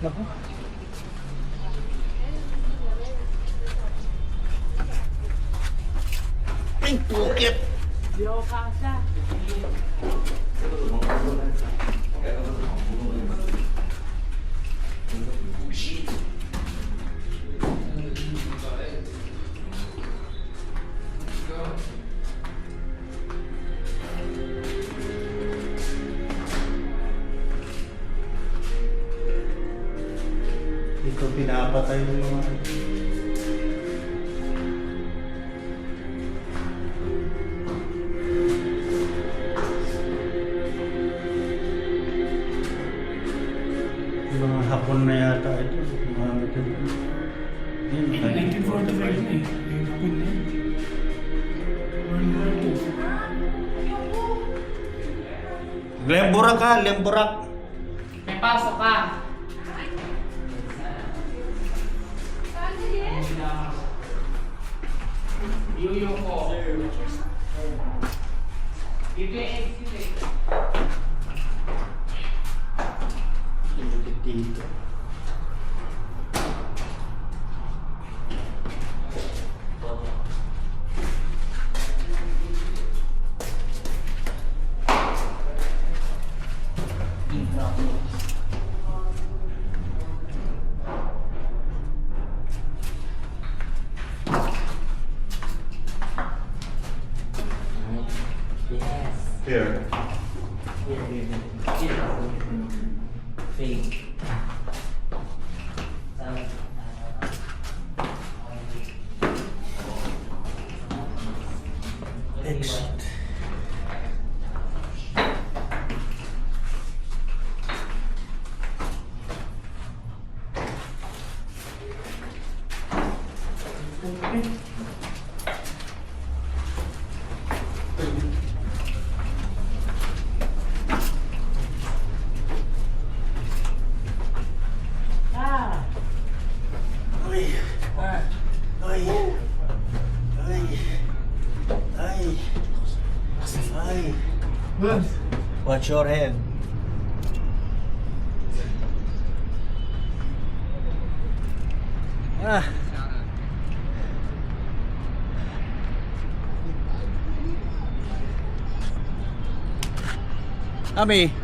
Naku. Ay, pukit! Di ako kasha. Dito pinapatay yung mga... Yung mga hapon na yata ito. Mga ito. Yan, 1945 na eh. Yung hapon na yun. World War II. Lemburak ka, lemburak. May pasok ka. Yuyo ko. Dito yung exit eh. Dito. Yes. Here. Fake. Exit. Ah. Ay, Ah. ay, ay, ay, ay. Watch your head. Ah. Ami.